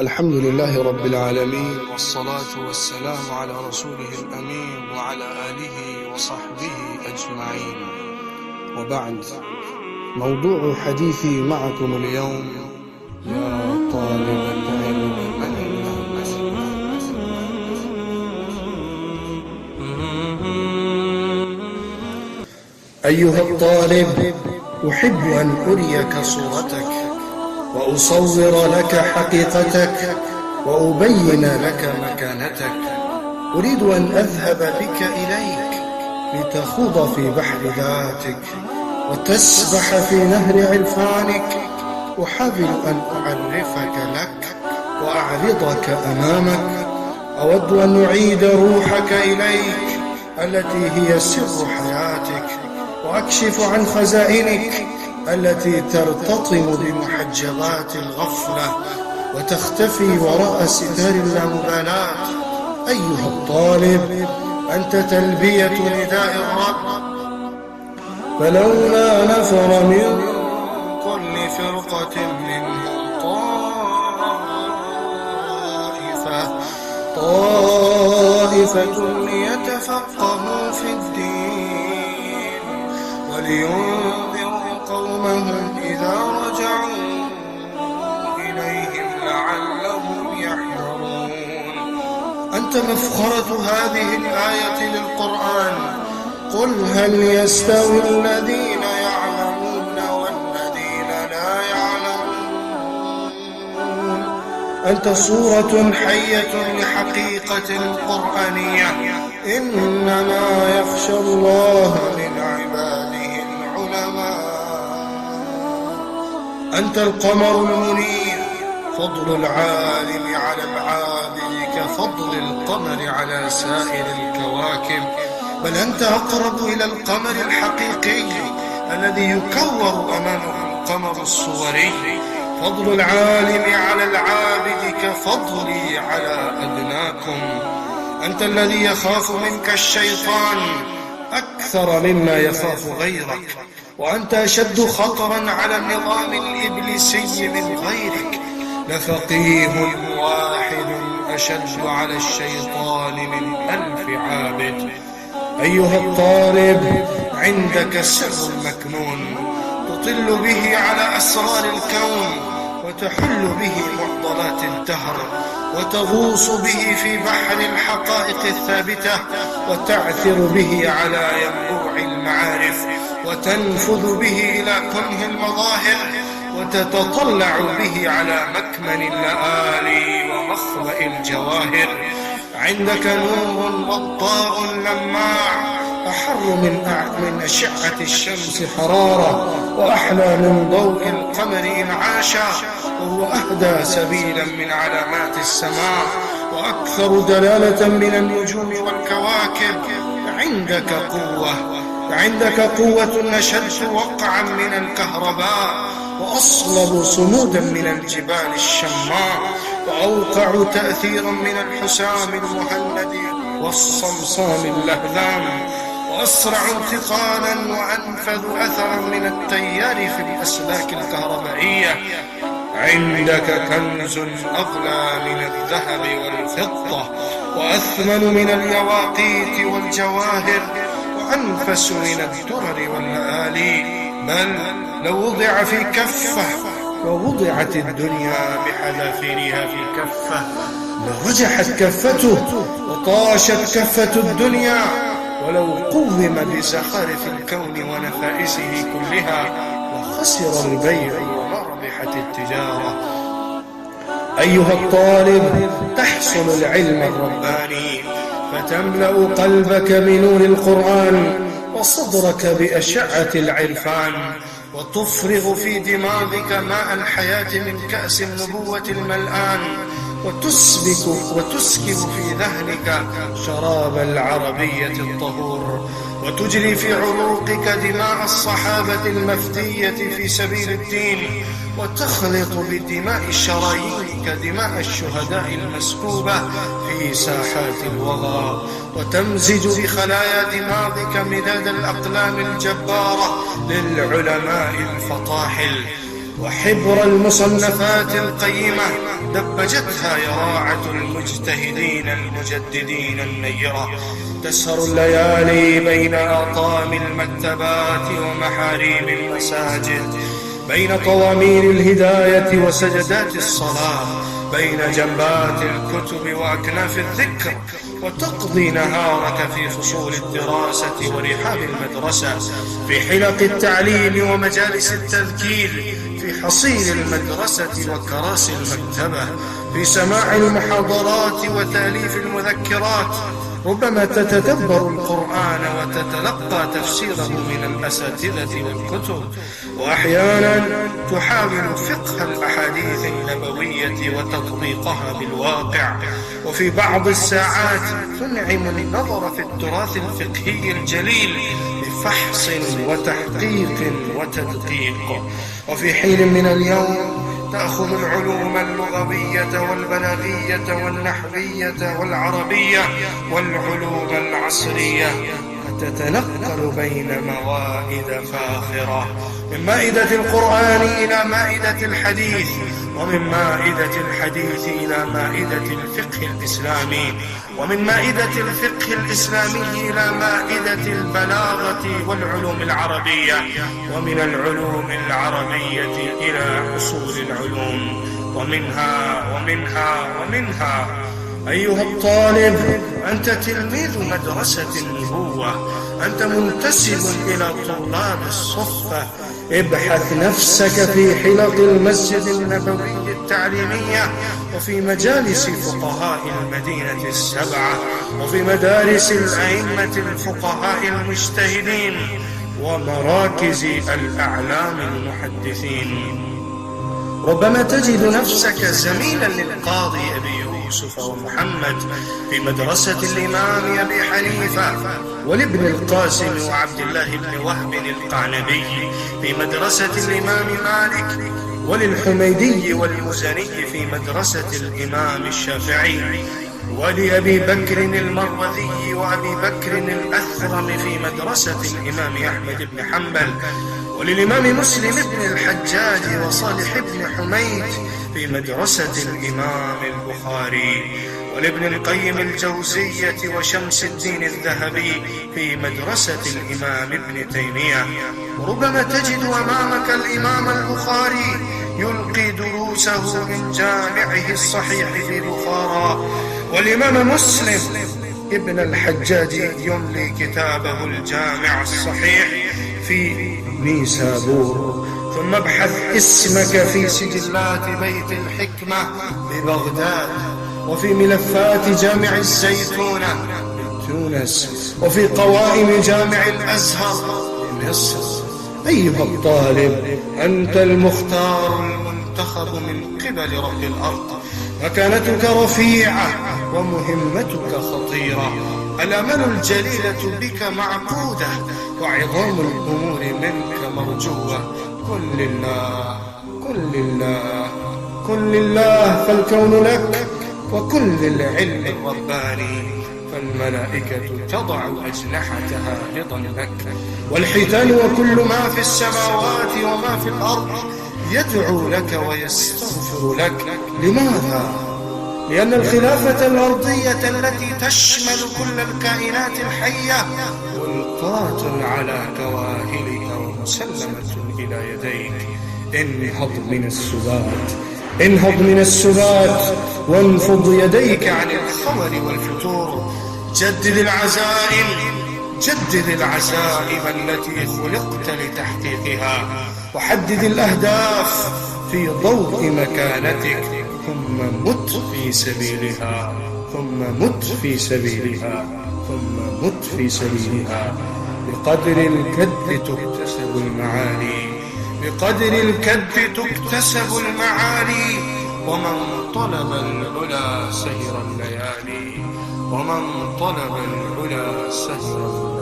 الحمد لله رب العالمين، والصلاة والسلام على رسوله الأمين وعلى آله وصحبه أجمعين، وبعد. موضوع حديثي معكم اليوم: يا طالب العلم من الناس. أيها الطالب، أحب أن أريك صورتك وأصور لك حقيقتك وأبين لك مكانتك. أريد أن أذهب بك إليك لتخوض في بحر ذاتك وتسبح في نهر عرفانك. أحاول أن أعرفك لك وأعرضك أمامك. أود أن أعيد روحك إليك التي هي سر حياتك، وأكشف عن خزائنك التي ترتطم بمحجبات الغفلة وتختفي وراء ستار اللامبالاة. أيها الطالب، أنت تلبية نداء الرب، فلولا نفر من كل فرقة منهم طائفة ليتفقهوا في الدين ولينذروا قومهم إذا رجعوا إليهم لعلهم يحذرون. أنت مفخرة هذه الآية للقرآن. قل هل يستوي الذين يعلمون والذين لا يعلمون؟ أنت صورة حية لحقيقة قرآنية. إنما يخشى الله من عباده العلماء. أنت القمر المنير، فضل العالم على العابد كفضل القمر على سائر الكواكب، بل أنت أقرب إلى القمر الحقيقي الذي يكور أمامه القمر الصوري. فضل العالم على العابد كفضلي على أدناكم. أنت الذي يخاف منك الشيطان أكثر مما يخاف غيرك، وأنت أشد خطرا على النظام الإبليسي من غيرك. لفقيه واحد أشد على الشيطان من 1000 عابد. أيها الطالب، عندك سر مكنون تطل به على أسرار الكون، وتحل به معضلات الدهر، وتغوص به في بحر الحقائق الثابتة، وتعثر به على ينبوع المعارف، وتنفذ به إلى كنه المظاهر، وتتطلع به على مكمن اللآلي ومخبأ الجواهر. عندك نور وضاء لماع، أحر من أشعة الشمس حرارة، وأحلى من ضوء القمر إنعاشا، وهو أهدى سبيلا من علامات السماء، وأكثر دلالة من النجوم والكواكب. عندك قوة نشدت وقعا من الكهرباء، وأصلب صمودا من الجبال الشماء، وأوقع تأثيرا من الحسام المهند والصمصام اللهذان، وأسرع انتقالا وأنفذ أثرا من التيار في الأسلاك الكهربائية. عندك كنز أغلى من الذهب والفضة، وأثمن من اليواقيت والجواهر، وأنفس من الدرر واللآلي. بل لو وضع في كفة ووضعت الدنيا بحذافيرها في كفة لرجحت كفته وطاشت كفة الدنيا. ولو قوم بزخارف الكون ونفائسه كلها لخسر البيع وربحت التجارة. أيها الطالب، تحصل العلم الرباني فتملأ قلبك بنور القرآن وصدرك بأشعة العرفان، وتفرغ في دماغك ماء الحياة من كأس النبوة الملآن، وتسكب في ذهنك شراب العربية الطهور، وتجري في عروقك دماء الصحابة المفدية في سبيل الدين، وتخلط بدماء شرايينك دماء الشهداء المسكوبة في ساحات الوغى، وتمزج بخلايا دماغك مداد الأقلام الجبارة للعلماء الفطاحل. وحبر المصنفات القيمة دبجتها يراعة المجتهدين المجددين النيرة. تسهر الليالي بين آطام المكتبات ومحاريم المساجد، بين طوامير الهداية وسجدات الصلاة، بين جنبات الكتب وأكناف الذكر، وتقضي نهارك في فصول الدراسة ورحاب المدرسة، في حلق التعليم ومجالس التذكير، في حصيل المدرسة وكراسي المكتبة، في سماع المحاضرات وتأليف المذكرات. ربما تتدبر القرآن وتتلقى تفسيره من الأساتذة والكتب، وأحيانا تحاول فقه الأحاديث النبوية وتطبيقها بالواقع. وفي بعض الساعات تنعم النظر في التراث الفقهي الجليل بفحص وتحقيق وتدقيق. وفي حين من اليوم تأخذ العلوم اللغوية والبلاغية والنحوية والعربية والعلوم العصرية، تتنقل بين موائد فاخرة، من مائدة القرآن إلى مائدة الحديث، ومن مائدة الحديث إلى مائدة الفقه الإسلامي، ومن مائدة الفقه الإسلامي إلى مائدة البلاغة والعلوم العربية، ومن العلوم العربية إلى أصول العلوم، ومنها أيها الطالب، أنت تلميذ مدرسة النبوة، أنت منتسب إلى طلاب الصفة. ابحث نفسك في حلق المسجد النبوي التعليمية، وفي مجالس فقهاء المدينة السبعة، وفي مدارس الأئمة الفقهاء المجتهدين، ومراكز الأعلام المحدثين. ربما تجد نفسك زميلا للقاضي أبي يوسف ومحمد في مدرسة الإمام أبي حنيفة، ولابن القاسم وعبد الله بن وهب القعنبي في مدرسة الإمام مالك، وللحميدي والمزني في مدرسة الإمام الشافعي، ولأبي بكر المروذي وأبي بكر الأثرم في مدرسة الإمام أحمد بن حنبل، وللإمام مسلم بن الحجاج وصالح بن حميد في مدرسة الإمام البخاري، ولابن القيم الجوزية وشمس الدين الذهبي في مدرسة الإمام ابن تيمية. وربما تجد أمامك الإمام البخاري يلقي دروسه من جامعه الصحيح في بخارى، والإمام مسلم ابن الحجاج يملي كتابه الجامع الصحيح في نيسابور. ثم ابحث اسمك في سجلات بيت الحكمة ببغداد، وفي ملفات جامع الزيتونة بتونس، وفي قوائم جامع الأزهر بمصر. أيها الطالب، أنت المختار المنتخب من قبل رب الأرض، مكانتك رفيعة ومهمتك خطيرة، الأمل الجليلة بك معقودة، وعظام الأمور منك مرجوة. كن لله، كن لله، كن لله، فالكون لك، وكن للعلم الرباني، فالملائكة تضع أجنحتها رضا لك، والحيتان وكل ما في السماوات وما في الأرض يدعو لك ويستغفر لك. لماذا؟ لأن الخلافة الأرضية التي تشمل كل الكائنات الحية ملقاة على كواهلها ومسلمة إلى يديك. انهض من السبات، انهض من السبات، وانفض يديك عن الخمر والفتور. جدد العزائم، جدد العزائم التي خلقت لتحقيقها، وحدد الأهداف في ضوء مكانتك، ثم مت في سبيلها، ثم مت في سبيلها، ثم مت في سبيلها. بقدر الكد تكتسب المعالي، بقدر الكد تكتسب المعالي. ومن طلب العلا سهر الليالي، ومن طلب العلا سهر الليالي.